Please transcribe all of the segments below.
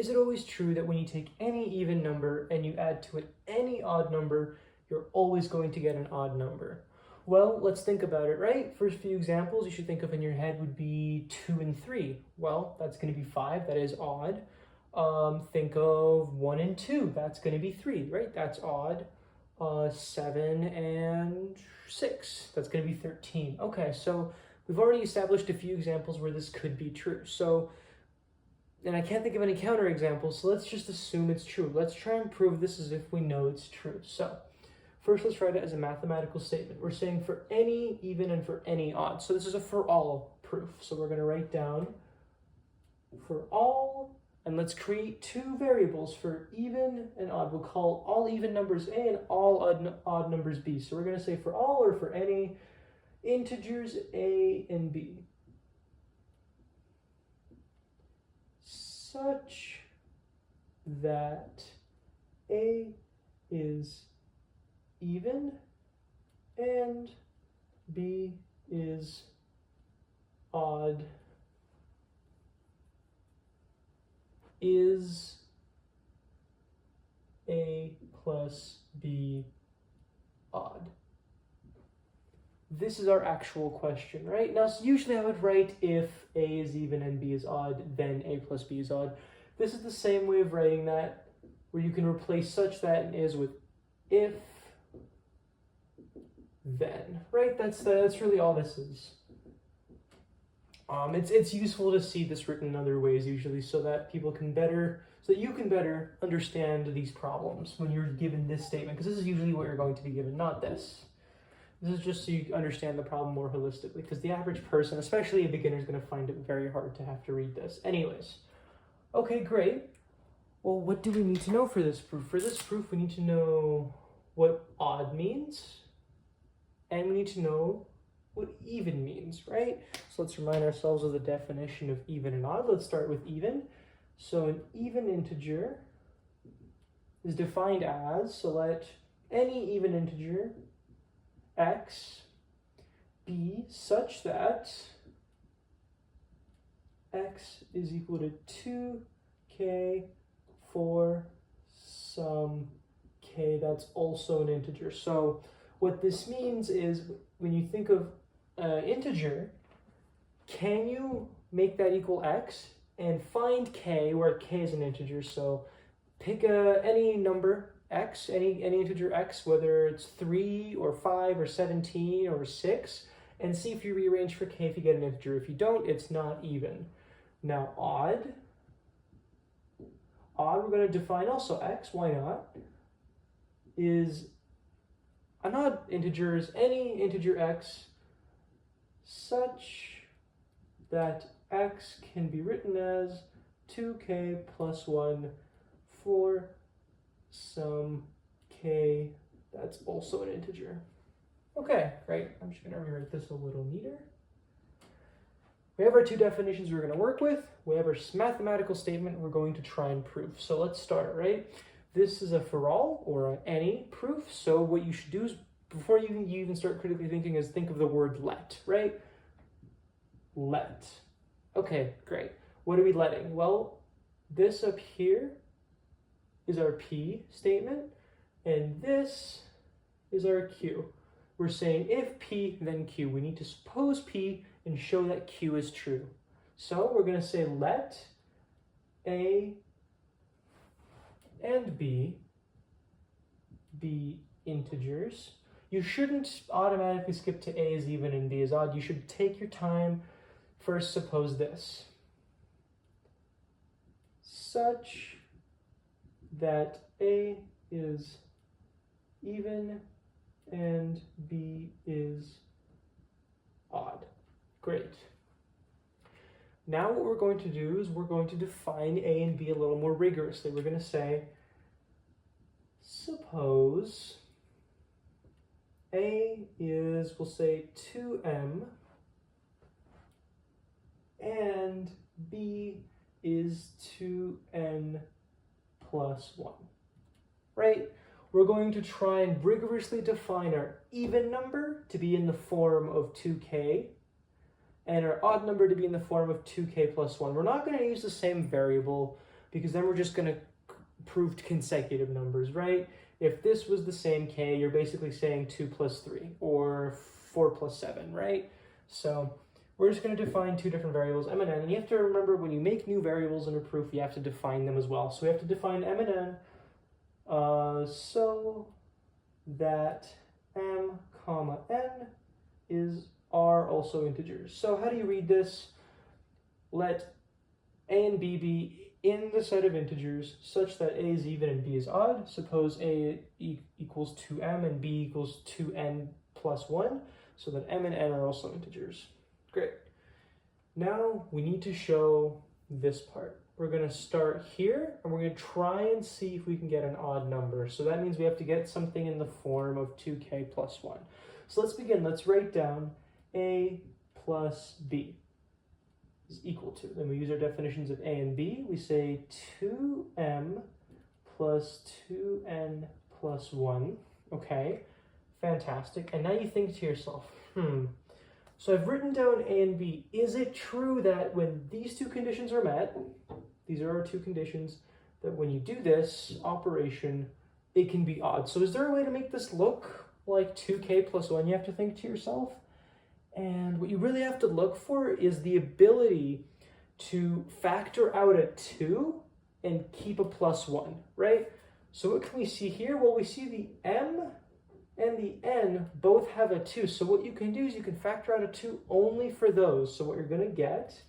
is it always true that when you take any even number and you add to it any odd number, you're always going to get an odd number? Well, let's think about it, right? First few examples you should think of in your head would be 2 and 3. Well, that's going to be 5, that is odd. Think of 1 and 2, that's going to be 3, right? That's odd. 7 and 6, that's going to be 13. Okay, so we've already established a few examples where this could be true. So, and I can't think of any counterexamples, so let's just assume it's true. Let's try and prove this as if we know it's true. So, first let's write it as a mathematical statement. We're saying for any even and for any odd. So this is a for all proof. So we're going to write down for all, and let's create two variables for even and odd. We'll call all even numbers A and all odd numbers B. So we're going to say for all or for any integers A and B, such that A is even and B is odd, is A plus B odd? This is our actual question, right? Now, so usually I would write if A is even and B is odd, then A plus B is odd. This is the same way of writing that, where you can replace such that and is with if, then, right? That's really all this is. It's useful to see this written in other ways usually, so that you can better understand these problems when you're given this statement, because this is usually what you're going to be given, not this. This is just so you understand the problem more holistically, because the average person, especially a beginner, is going to find it very hard to have to read this. Anyways, okay, great. Well, what do we need to know for this proof? For this proof, we need to know what odd means, and we need to know what even means, right? So let's remind ourselves of the definition of even and odd. Let's start with even. So an even integer is defined as, so let any even integer x be such that x is equal to 2k for some k that's also an integer. So what this means is, when you think of integer, can you make that equal x and find k where k is an integer? So pick any number x, any integer x, whether it's 3 or 5 or 17 or 6, and see if you rearrange for k if you get an integer. If you don't, it's not even. Now odd we're going to define also x, why not, is an odd integer is any integer x such that x can be written as 2k plus 1 for some k that's also an integer. Okay, great. I'm just going to rewrite this a little neater. We have our two definitions we're going to work with. We have our mathematical statement we're going to try and prove. So let's start, right? This is a for all or an any proof. So what you should do is, before you even start critically thinking, is think of the word let, right? Let. Okay, great. What are we letting? Well, this up here is our P statement, and this is our Q. We're saying if P, then Q. We need to suppose P and show that Q is true. So we're going to say let A and B be integers. You shouldn't automatically skip to A is even and B is odd. You should take your time. First, suppose this. Such that A is even and B is odd. Great. Now what we're going to do is we're going to define A and B a little more rigorously. We're going to say, suppose A is, we'll say 2m, and B is 2n plus 1, right? We're going to try and rigorously define our even number to be in the form of 2k, and our odd number to be in the form of 2k plus 1. We're not going to use the same variable, because then we're just going to prove consecutive numbers, right? If this was the same k, you're basically saying 2 plus 3 or 4 plus 7, right? So we're just going to define two different variables, m and n, and you have to remember when you make new variables in a proof, you have to define them as well. So we have to define m and n so that m comma n are also integers. So how do you read this? Let a and b be in the set of integers such that a is even and b is odd. Suppose a equals 2m and b equals 2n plus 1, so that m and n are also integers. Great. Now we need to show this part. We're going to start here, and we're going to try and see if we can get an odd number. So that means we have to get something in the form of 2k plus 1. So let's begin. Let's write down a plus b is equal to. Then we use our definitions of a and b. We say 2m plus 2n plus 1. Okay, fantastic. And now you think to yourself, so I've written down a and b. Is it true that when these two conditions are met, these are our two conditions, that when you do this operation, it can be odd? So is there a way to make this look like 2k plus 1? You have to think to yourself. And what you really have to look for is the ability to factor out a 2 and keep a plus 1, right? So what can we see here? Well, we see the m and the n both have a 2. So what you can do is you can factor out a 2 only for those. So what you're going to get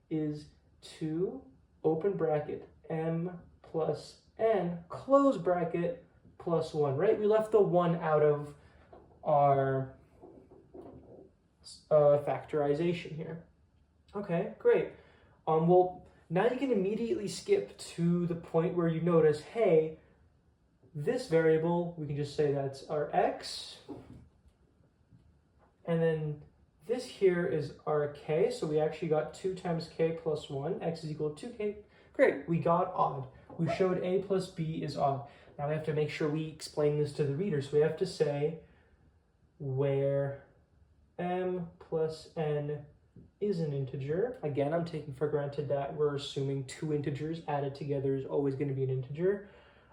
is 2 open bracket m plus n close bracket plus 1, right? We left the 1 out of our factorization here. Okay, great. Well, now you can immediately skip to the point where you notice, hey, this variable, we can just say that's our x, and then this here is our k, so we actually got 2 times k plus 1, x is equal to 2k. Great, we got odd. We showed a plus b is odd. Now we have to make sure we explain this to the reader, so we have to say where m plus n is an integer. Again, I'm taking for granted that we're assuming two integers added together is always going to be an integer.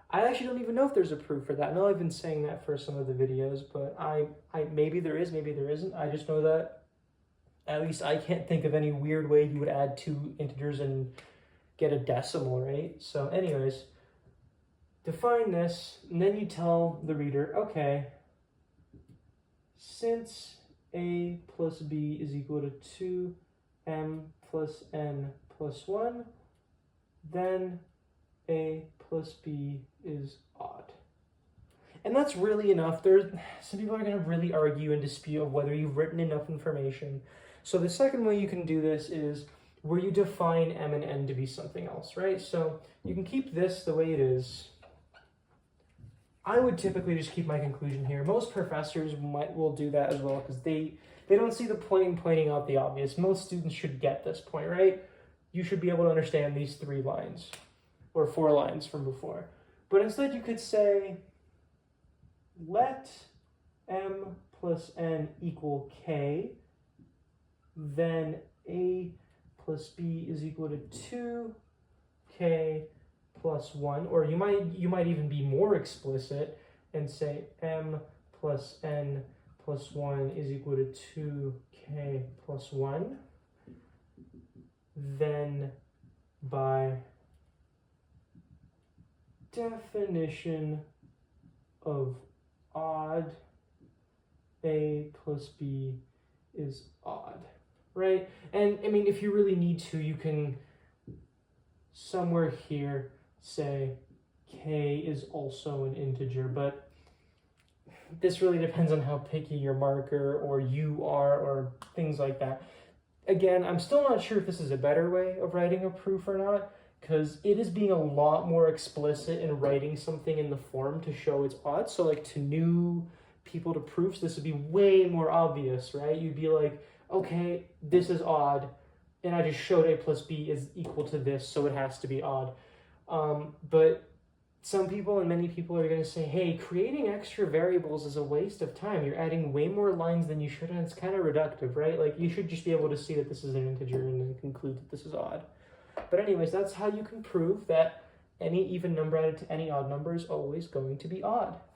I actually don't even know if there's a proof for that. I know I've been saying that for some of the videos, but I maybe there is, maybe there isn't. I just know that at least I can't think of any weird way you would add two integers and get a decimal, right? So anyways, define this, and then you tell the reader, okay, since a plus b is equal to 2m plus n plus 1, then a plus b is odd. And that's really enough. Some people are going to really argue and dispute of whether you've written enough information. So the second way you can do this is where you define m and n to be something else, right? So you can keep this the way it is. I would typically just keep my conclusion here. Most professors will do that as well because they don't see the point in pointing out the obvious. Most students should get this point, right? You should be able to understand these 3 lines or 4 lines from before. But instead you could say, let m plus n equal k, then a plus b is equal to 2k plus 1, or you might even be more explicit and say m plus n plus 1 is equal to 2k plus 1. Then by definition of odd, a plus b is odd, right? And I mean, if you really need to, you can somewhere here say k is also an integer, but this really depends on how picky your marker or you are or things like that. Again, I'm still not sure if this is a better way of writing a proof or not, because it is being a lot more explicit in writing something in the form to show it's odd. So like to new people to proofs, this would be way more obvious, right? You'd be like, okay, this is odd, and I just showed a plus b is equal to this, so it has to be odd. But some people and many people are going to say, hey, creating extra variables is a waste of time. You're adding way more lines than you should, and it's kind of reductive, right? Like, you should just be able to see that this is an integer and then conclude that this is odd. But anyways, that's how you can prove that any even number added to any odd number is always going to be odd.